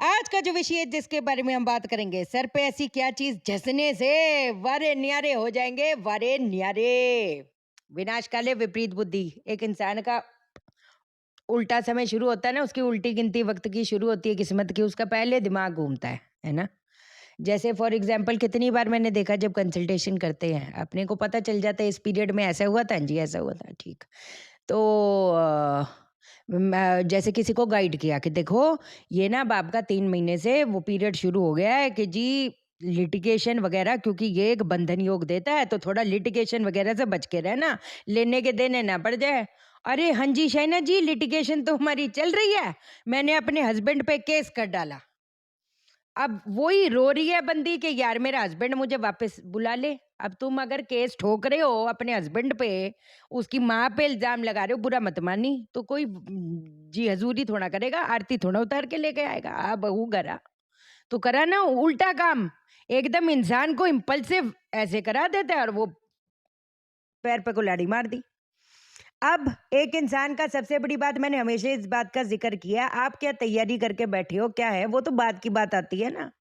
आज का जो विषय है जिसके बारे में हम बात करेंगे, सर पे ऐसी क्या चीज झसने से वारे न्यारे हो जाएंगे, वारे न्यारे। विनाश काले विपरीत बुद्धि। एक इंसान का उल्टा समय शुरू होता है ना, उसकी उल्टी गिनती वक्त की शुरू होती है किस्मत की, उसका पहले दिमाग घूमता है ना। जैसे फॉर एग्जाम्पल कितनी बार मैंने देखा, जब कंसल्टेशन करते हैं अपने को पता चल जाता है इस पीरियड में ऐसा हुआ था जी, ऐसा हुआ था, ठीक। तो जैसे किसी को गाइड किया कि देखो, ये ना अब आपका 3 महीने से वो पीरियड शुरू हो गया है कि जी लिटिगेशन वगैरह, क्योंकि ये एक बंधन योग देता है, तो थोड़ा लिटिगेशन वगैरह से बच के रहना, लेने के देने ना पड़ जाए। अरे हाँ जी शैना जी, लिटिगेशन तो हमारी चल रही है, मैंने अपने हस्बैंड पे केस कर डाला। अब वही रो रही है बंदी कि यार मेरा हस्बैंड मुझे वापस बुला ले। अब तुम अगर केस ठोक रहे हो अपने हस्बैंड पे, उसकी माँ पे इल्जाम लगा रहे हो, बुरा मत मानी, तो कोई जी हजूरी थोड़ा करेगा, आरती थोड़ा उतार के लेके आएगा। आ बहू करा तो करा ना उल्टा काम, एकदम इंसान को इम्पल्सिव ऐसे करा देता है, और वो पैर पे कुल्हाड़ी मार दी। अब एक इंसान का सबसे बड़ी बात, मैंने हमेशा इस बात का जिक्र किया, आप क्या तैयारी करके बैठे हो, क्या है वो तो बात की बात आती है ना।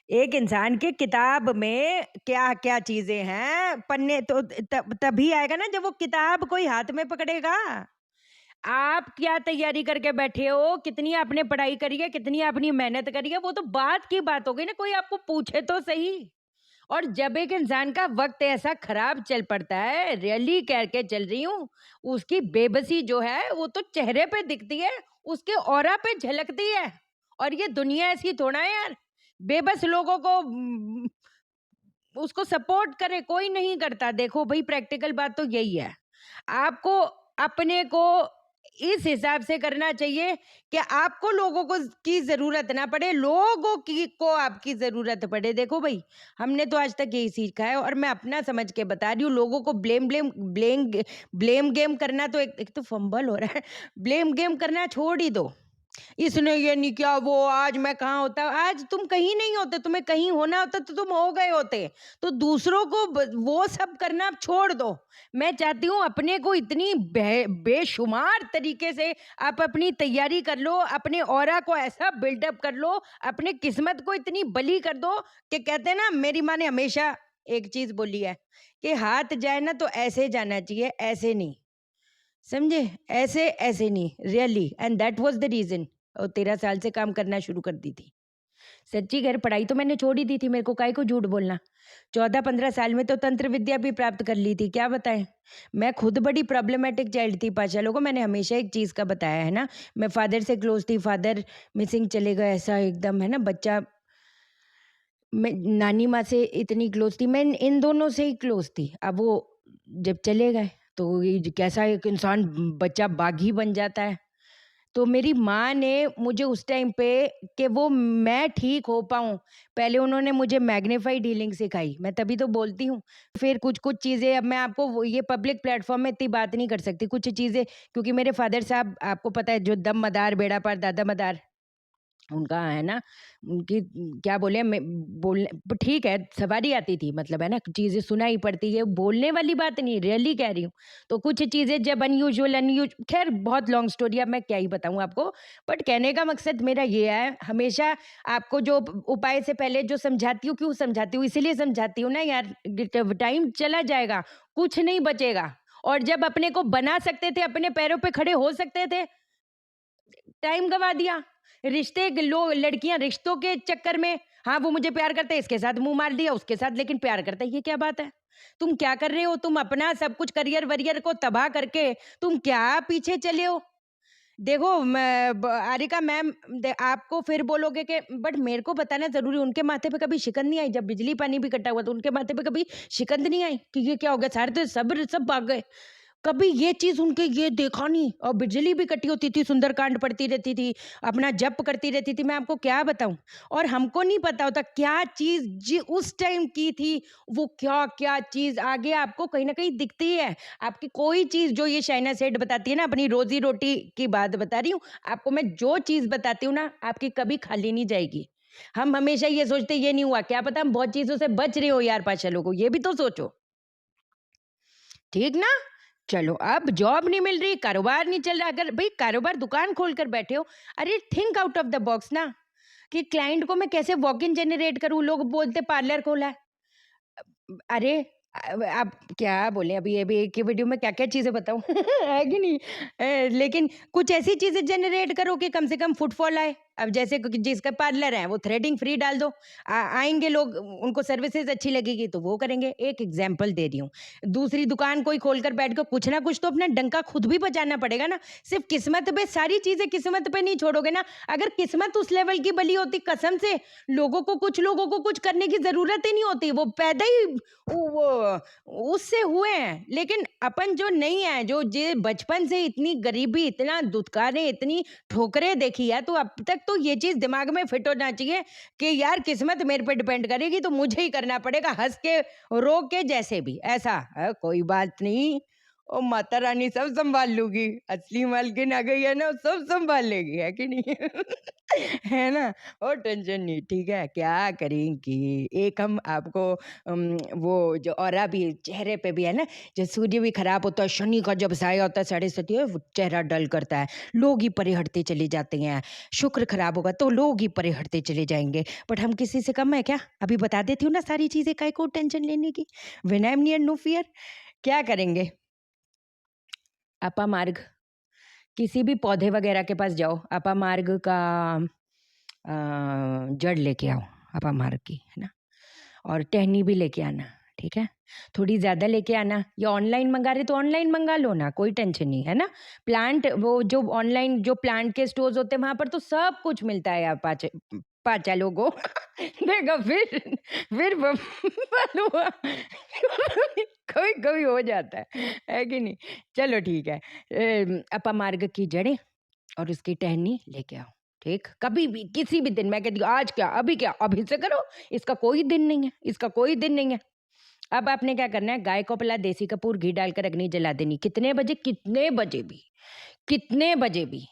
एक इंसान की किताब में क्या-क्या चीज़ें हैं, पन्ने तो तभी आएगा ना जब वो किताब कोई हाथ में पकड़ेगा। आप क्या तैयारी करके बैठे हो, कितनी आपने पढ़ाई करी है, कितनी आपने मेहनत करी है, वो तो बात की बात हो गई ना, कोई आपको पूछे तो सही। और जब एक इंसान का वक़्त ऐसा खराब चल पड़ता है, रियली कह के चल रही हूँ, उसकी बेबसी जो है वो तो चेहरे पे दिखती है, उसके ऑरा पे झलकती है। और ये दुनिया ऐसी थोड़ा है यार, बेबस लोगों को उसको सपोर्ट करे, कोई नहीं करता। देखो भई, प्रैक्टिकल बात तो यही है। आपको अपने को इस हिसाब से करना चाहिए कि आपको लोगों को की ज़रूरत ना पड़े, लोगों की को आपकी ज़रूरत पड़े। देखो भई, हमने तो आज तक यही सीखा है, और मैं अपना समझ के बता रही हूँ। लोगों को ब्लेम गेम करना तो एक तो फंबल हो रहा है। ब्लेम गेम करना छोड़ ही दो। इसने ये नहीं किया, वो आज मैं कहाँ होता, आज तुम कहीं नहीं होते, तुम्हें कहीं होना होता तो तुम हो गए होते। तो दूसरों को वो सब करना आप छोड़ दो। मैं चाहती हूँ अपने को इतनी बेशुमार तरीके से आप अपनी तैयारी कर लो, अपने ऑरा को ऐसा बिल्डअप कर लो, अपने किस्मत को इतनी बली कर दो कि कहते हैं ना, मेरी माँ ने हमेशा एक चीज बोली है कि हाथ जाए ना तो ऐसे जाना चाहिए, ऐसे नहीं। समझे? ऐसे ऐसे नहीं, really, and that was the reason. 13 साल से काम करना शुरू कर दी थी। सच्ची खैर पढ़ाई तो मैंने छोड़ ही दी थी, मेरे को काहे को झूठ बोलना। 14-15 साल में तो तंत्र विद्या भी प्राप्त कर ली थी, क्या बताएँ? मैं खुद बड़ी प्रॉब्लमैटिक चाइल्ड थी पाशा लोगों, मैंने हमेशा एक चीज़ का बताया है ना, मैं फादर से क्लोज़ थी, फादर मिसिंग चले गए, ऐसा एकदम है ना बच्चा। मैं नानी माँ से इतनी क्लोज़ थी, मैं इन दोनों से ही क्लोज़ थी। अब वो जब चले गए, तो ये कैसा एक इंसान बच्चा बागी बन जाता है। तो मेरी माँ ने मुझे उस टाइम पे, कि वो मैं ठीक हो पाऊँ, पहले उन्होंने मुझे मैग्नीफाइड हीलिंग सिखाई, मैं तभी तो बोलती हूँ। फिर कुछ-कुछ चीज़ें, अब मैं आपको वो ये पब्लिक प्लेटफ़ॉर्म में इतनी बात नहीं कर सकती, कुछ चीज़ें, क्योंकि मेरे फ़ादर साहब आपको पता है, जो दम मदार बेड़ा पार दादा मदार, उनका है ना, उनकी क्या बोले, मैं बोलने ठीक है, सवारी आती थी, मतलब है ना, चीज़ें सुनाई पड़ती है, बोलने वाली बात नहीं, रियली कह रही हूँ। तो कुछ चीज़ें जब खैर बहुत लॉन्ग स्टोरी, अब मैं क्या ही बताऊँ आपको, बट कहने का मकसद मेरा ये है, हमेशा आपको जो उपाय से पहले जो समझाती हूँ, क्यों समझाती हूँ? इसीलिए समझाती हूँ ना यार, टाइम चला जाएगा, कुछ नहीं बचेगा। और जब अपने को बना सकते थे, अपने पैरों पे खड़े हो सकते थे, टाइम गवा दिया। रिश्ते लो लड़कियाँ रिश्तों के चक्कर में, हाँ, वो मुझे प्यार करता है, इसके साथ मुँह मार दिया, उसके साथ लेकिन प्यार करता है, ये क्या बात है? तुम क्या कर रहे हो? तुम अपना सब कुछ करियर-वरियर को तबाह करके तुम क्या पीछे चले हो? देखो, मैं ब आरिका मैम, आपको फिर बोलोगे कि बट मेरे को बताना ज़रूरी, उनके माथे पे कभी शिकन नहीं आई? जब बिजली-पानी भी कटा हुआ तो उनके माथे पे कभी शिकंध नहीं आई कि ये क्या हो गया? सारे तो सब भाग गए। कभी ये चीज़ उनके ये देखा नहीं, और बिजली भी कटी होती थी, सुंदरकांड पढ़ती रहती थी, अपना जप करती रहती थी, मैं आपको क्या बताऊँ? और हमको नहीं पता होता क्या चीज़ जी उस टाइम की थी, वो क्या-क्या चीज़ आगे आपको कहीं न कहीं दिखती है। आपकी कोई चीज़ जो ये शाइना सेठ बताती है ना, अपनी रोज़ी-रोटी की बात बता रही हूँ, आपको मैं जो चीज़ बताती हूँ ना, आपकी कभी खाली नहीं जाएगी। हम हमेशा ये सोचते ये नहीं हुआ, क्या पता हम बहुत चीज़ों से बच रहे हो यार पाशा लोगों, ये भी तो सोचो। ठीक ना? चलो, अब जॉब नहीं मिल रही, कारोबार नहीं चल रहा, अगर भई कारोबार दुकान खोल कर बैठे हो, अरे think out of the box ना। कि क्लाइंट को मैं कैसे वॉक इन जनरेट करूँ? लोग बोलते पार्लर खोला है। अरे अब क्या बोले, अभी एक ही वीडियो में क्या-क्या चीज़ें बताऊँ है कि नहीं? लेकिन कुछ ऐसी चीज़ें जनरेट करो कि कम से कम फुटफॉल आए। अब जैसे क जिसका पार्लर है वो थ्रेडिंग फ्री डाल दो। आएँगे लोग, उनको सर्विसेज़ अच्छी लगेगी तो वो करेंगे। एक एग्ज़ाम्पल दे रही हूँ। दूसरी दुकान कोई खोलकर बैठ के कुछ ना कुछ तो अपना डंका खुद भी बजाना पड़ेगा ना। सिर्फ़ किस्मत पे सारी चीज़ें किस्मत पे नहीं छोड़ोगे ना। अगर किस्मत उस लेवल की बली होती कसम से कुछ लोगों को कुछ करने की ज़रूरत ही नहीं होती। वो पैदा ही वो उससे हुए हैं। लेकिन अपन जो नहीं है, जो जे बचपन से इतनी गरीबी, इतना दुत्कारें, इतनी ठोकरें देखी है, तो अब तक तो ये चीज़ दिमाग में फिट होना चाहिए कि यार किस्मत मेरे पे डिपेंड करेगी तो मुझे ही करना पड़ेगा, हँस के, रो के, जैसे भी। ऐसा कोई बात नहीं, ओ माता रानी सब सँभाल लूँगी। असली मालकिन आ गई है ना, सब सँभाल लेगी, है कि नहीं? है ना? और टेंशन नहीं, ठीक है? क्या करेंगी? एक हम आपको वो जो ऑरा भी चेहरे पे भी है ना, जो सूर्य भी खराब होता है, शनि का जब साया होता है 7:30 वो चेहरा डल करता है, लोग ही परे हटते चले जाते हैं। शुक्र खराब होगा तो लोग ही परे हटते चले जाएँगे। बट हम किसी से कम है क्या? अभी बता देती हूँ ना सारी चीज़ें, काहे को टेंशन लेने की? When I am near no fear. क्या करेंगे? अपामार्ग, किसी भी पौधे वगैरह के पास जाओ, अपामार्ग का अ, जड़ लेके आओ, अपामार्ग की, है ना? और टहनी भी लेके आना, ठीक है? थोड़ी ज़्यादा लेके आना, या ऑनलाइन मँगा रहे तो ऑनलाइन मँगा लो ना, कोई टेंशन नहीं, है ना? प्लांट वो जो ऑनलाइन जो प्लांट के स्टोर्स होते हैं वहाँ पर तो सब कुछ मिलता है यार, पाचा लोगों देखो फिर वो मालूम हुआ कभी-कभी हो जाता है कि नहीं? चलो ठीक है। अपामार्ग की जड़ें और उसकी टहनी लेके आओ, ठीक? कभी भी, किसी भी दिन, मैं कहती हूँ आज क्या, अभी से करो, इसका कोई दिन नहीं है, इसका कोई दिन नहीं है। अब आपने क्या करना है, गाय को पहला देसी कपूर घी डालकर अग्नि जला देनी, कितने बजे? कितने बजे भी, कितने बजे भी।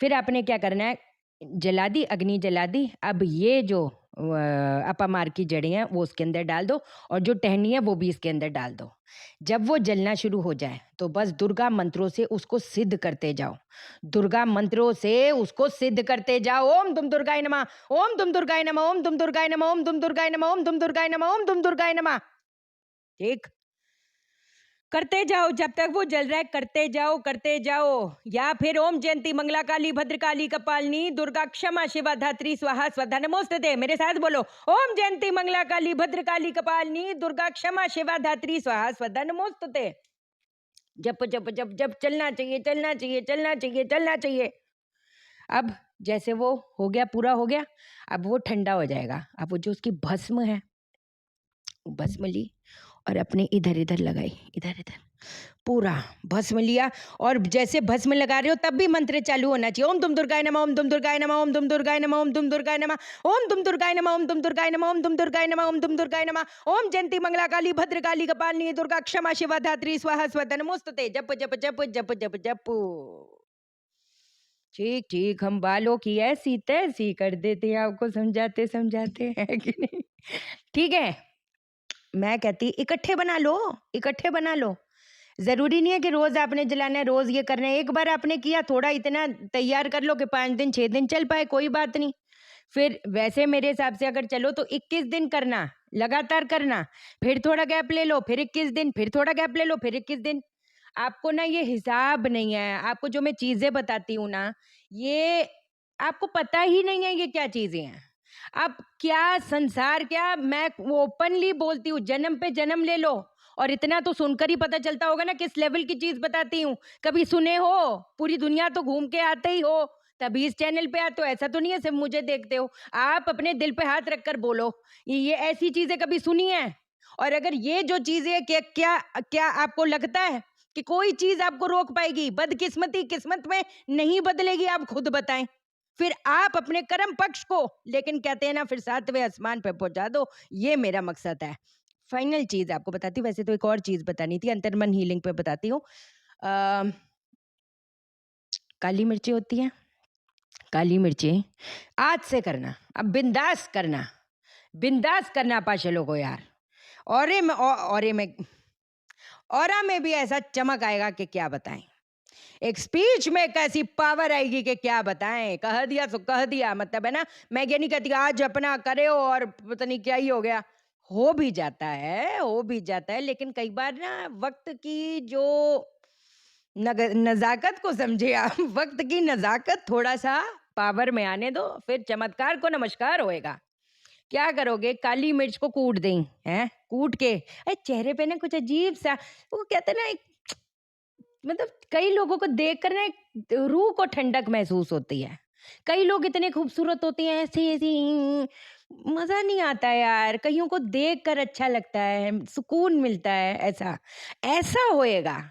फिर आपने क्या करना है, जला दी, अग्नि जला दी, अब ये जो अपामार की जड़ें हैं वो उसके अंदर डाल दो, और जो टहनी है वो भी इसके अंदर डाल दो। जब वो जलना शुरू हो जाए तो बस दुर्गा मंत्रों से उसको सिद्ध करते जाओ। दुर्गा मंत्रों से उसको सिद्ध करते जाओ। ओम दुम दुर्गाय नमः, ओम दुम दुर्गाय नमः, ओम दुम दुर्गाय नमः, ओम दुम दुर्गाय नमः, ओम दुम दुर्गाय नमः, ओम दुम दुर्गाय नमः। ठीक? करते जाओ, जब तक वो जल रहा है करते जाओ। या फिर ओम जयंती मंगला काली भद्रकाली कपालिनी दुर्गा क्षमा शिवा धात्री स्वाहा स्वधा नमोस्तुते, मेरे साथ बोलो। ओम जयंती मंगला काली भद्रकाली कपालिनी दुर्गा क्षमा शिवा धात्री स्वाहा स्वधा नमोस्तुते। जप जप जप जप, चलना चाहिए, चलना चाहिए, चलना चाहिए, चलना चाहिए। अब जैसे वो हो गया, पूरा हो गया, अब वो ठंडा हो जाएगा। अब वो जो उसकी भस्म है, भस्म ली और अपने इधर-इधर लगाई, इधर-इधर। पूरा भस्म लिया, और जैसे भस्म लगा रहे हो तब भी मंत्र चालू होना चाहिए। ओम दुम दुर्गाय नमः, ओम दुम दुर्गाय नमः, ओम दुम दुर्गाय नमः, ओम दुम दुर्गाय नमः, ओम दुम दुर्गाय नमः, ओम दुम दुर्गाय नमः, ओम दुम दुर्गाय नमः, ओम दुम दुर्गाय नमः, ओम जयंती मंगला काली भद्रकाली कपालिनी दुर्गा क्षमा शिवा धात्री स्वाहा स्वधा नमोस्तुते। जप जप जप जप जप जप। ठीक ठीक, हम बालों की ऐसी तैसी कर देते हैं आपको समझाते समझाते, है कि नहीं? ठीक है, मैं कहती इकट्ठे बना लो, इकट्ठे बना लो। ज़रूरी नहीं है कि रोज़ आपने जलाना है, रोज़ ये करना है। एक बार आपने किया, थोड़ा इतना तैयार कर लो कि 5 दिन, 6 दिन चल पाए, कोई बात नहीं। फिर वैसे मेरे हिसाब से अगर चलो तो 21 दिन करना, लगातार करना। फिर थोड़ा गैप ले लो, फिर 21 दिन, फिर थोड़ा गैप ले लो, फिर 21 दिन। आपको ना ये हिसाब नहीं है, आपको जो मैं चीज़ें बताती हूँ ना, ये आपको पता ही नहीं है ये क्या चीज़ें हैं। अब क्या संसार, क्या मैं ओपनली बोलती हूँ, जन्म पे जन्म ले लो, और इतना तो सुनकर ही पता चलता होगा ना किस लेवल की चीज़ बताती हूँ। कभी सुने हो? पूरी दुनिया तो घूम के आते ही हो, तभी इस चैनल पे आते हो, ऐसा तो नहीं है सिर्फ़ मुझे देखते हो। आप अपने दिल पे हाथ रख कर बोलो, ये ऐसी चीज़ें कभी सुनी हैं? और अगर ये जो चीज़ें, क्या क्या क्या आपको लगता है कि कोई चीज़ आपको रोक पाएगी? बदकिस्मती किस्मत में नहीं बदलेगी, आप खुद बताएँ। फिर आप अपने कर्म पक्ष को, लेकिन कहते हैं ना, फिर 7वें आसमान पे पहुँचा दो, ये मेरा मकसद है। फाइनल चीज़ आपको बताती हूँ, वैसे तो एक और चीज़ बतानी थी, अंतर्मन हीलिंग पे बताती हूँ। अ, काली मिर्चें होती हैं, काली मिर्चें आज से करना, अब बिंदास करना पाशलों को यार। औरे में भी ऐसा चमक आएगा कि क्या बताएँ। एक स्पीच में एक ऐसी पावर आएगी कि क्या बताएं, कह दिया सो कह दिया, मतलब है ना। मैं ये नहीं कहती आज अपना करे हो और पता नहीं क्या ही हो गया, हो भी जाता है, हो भी जाता है, लेकिन कई बार ना वक्त की जो नजाकत को समझे आप, वक्त की नजाकत थोड़ा सा पावर में आने दो, फिर चमत्कार को नमस्कार होएगा। क्या करोगे, काली मिर्च को कूट दें, हैं कूट के, अरे चेहरे पे ना कुछ अजीब सा, वो कहते हैं ना मतलब कई लोगों को देखकर ना एक रूह को ठंडक महसूस होती है। कई लोग इतने खूबसूरत होते हैं, ऐसे ऐसे मजा नहीं आता है यार, कईयों को देखकर अच्छा लगता है, सुकून मिलता है, ऐसा ऐसा होएगा।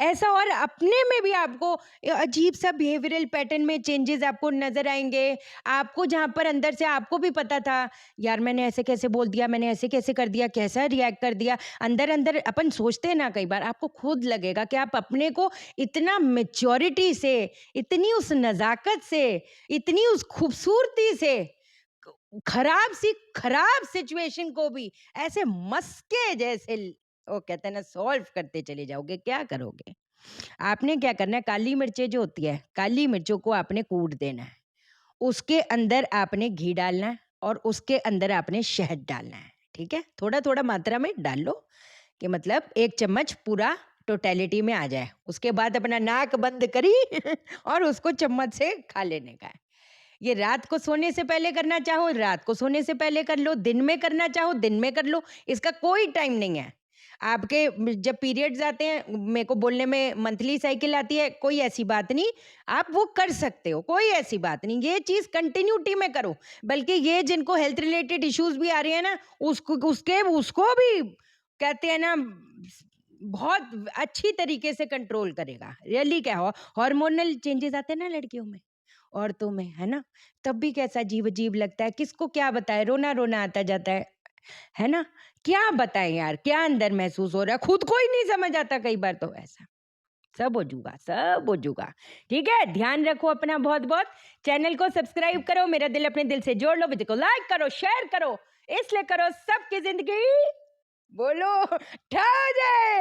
ऐसा, और अपने में भी आपको अजीब सा बिहेवियरल पैटर्न में चेंजेस आपको नजर आएंगे। आपको जहां पर अंदर से आपको भी पता था, यार मैंने ऐसे कैसे बोल दिया, मैंने ऐसे कैसे कर दिया, कैसा रिएक्ट कर दिया, अंदर अंदर अपन सोचते हैं ना, कई बार आपको खुद लगेगा कि आप अपने को इतना मेच्योरिटी से, इतनी उस नजाकत से, इतनी उस खूबसूरती से खराब सिचुएशन को भी ऐसे मस्के जैसे वो कहते हैं ना सॉल्व करते चले जाओगे। क्या करोगे, आपने क्या करना है, काली मिर्चें जो होती है, काली मिर्चों को आपने कूट देना है, उसके अंदर आपने घी डालना है और उसके अंदर आपने शहद डालना है। ठीक है, थोड़ा थोड़ा मात्रा में डाल लो, कि मतलब 1 चम्मच पूरा टोटलिटी में आ जाए। उसके बाद अपना नाक बंद करी और उसको चम्मच से खा लेने का है। ये रात को सोने से पहले करना चाहो रात को सोने से पहले कर लो, दिन में करना चाहो दिन में कर लो, इसका कोई टाइम नहीं है। आपके जब पीरियड्स आते हैं, मेरे को बोलने में मंथली साइकिल आती है, कोई ऐसी बात नहीं, आप वो कर सकते हो, कोई ऐसी बात नहीं, ये चीज कंटिन्यूटी में करो। बल्कि ये जिनको हेल्थ रिलेटेड इश्यूज भी आ रहे हैं ना, उसको भी कहते हैं ना बहुत अच्छी तरीके से कंट्रोल करेगा। रियली क्या हो, हार्मोनल चेंजेस आते हैं ना लड़कियों में, औरतों में, है ना, तब भी कैसा अजीब अजीब लगता है, किसको क्या बताए, रोना रोना आता जाता है ना। क्या बताएं यार, क्या अंदर महसूस हो रहा है, खुद को ही नहीं समझ आता कई बार, तो ऐसा सब हो जूगा, सब हो जूगा। ठीक है, ध्यान रखो अपना बहुत बहुत। चैनल को सब्सक्राइब करो, मेरा दिल अपने दिल से जोड़ लो, वीडियो को लाइक करो, शेयर करो, इसलिए करो सबकी जिंदगी बोलो ठा जाए।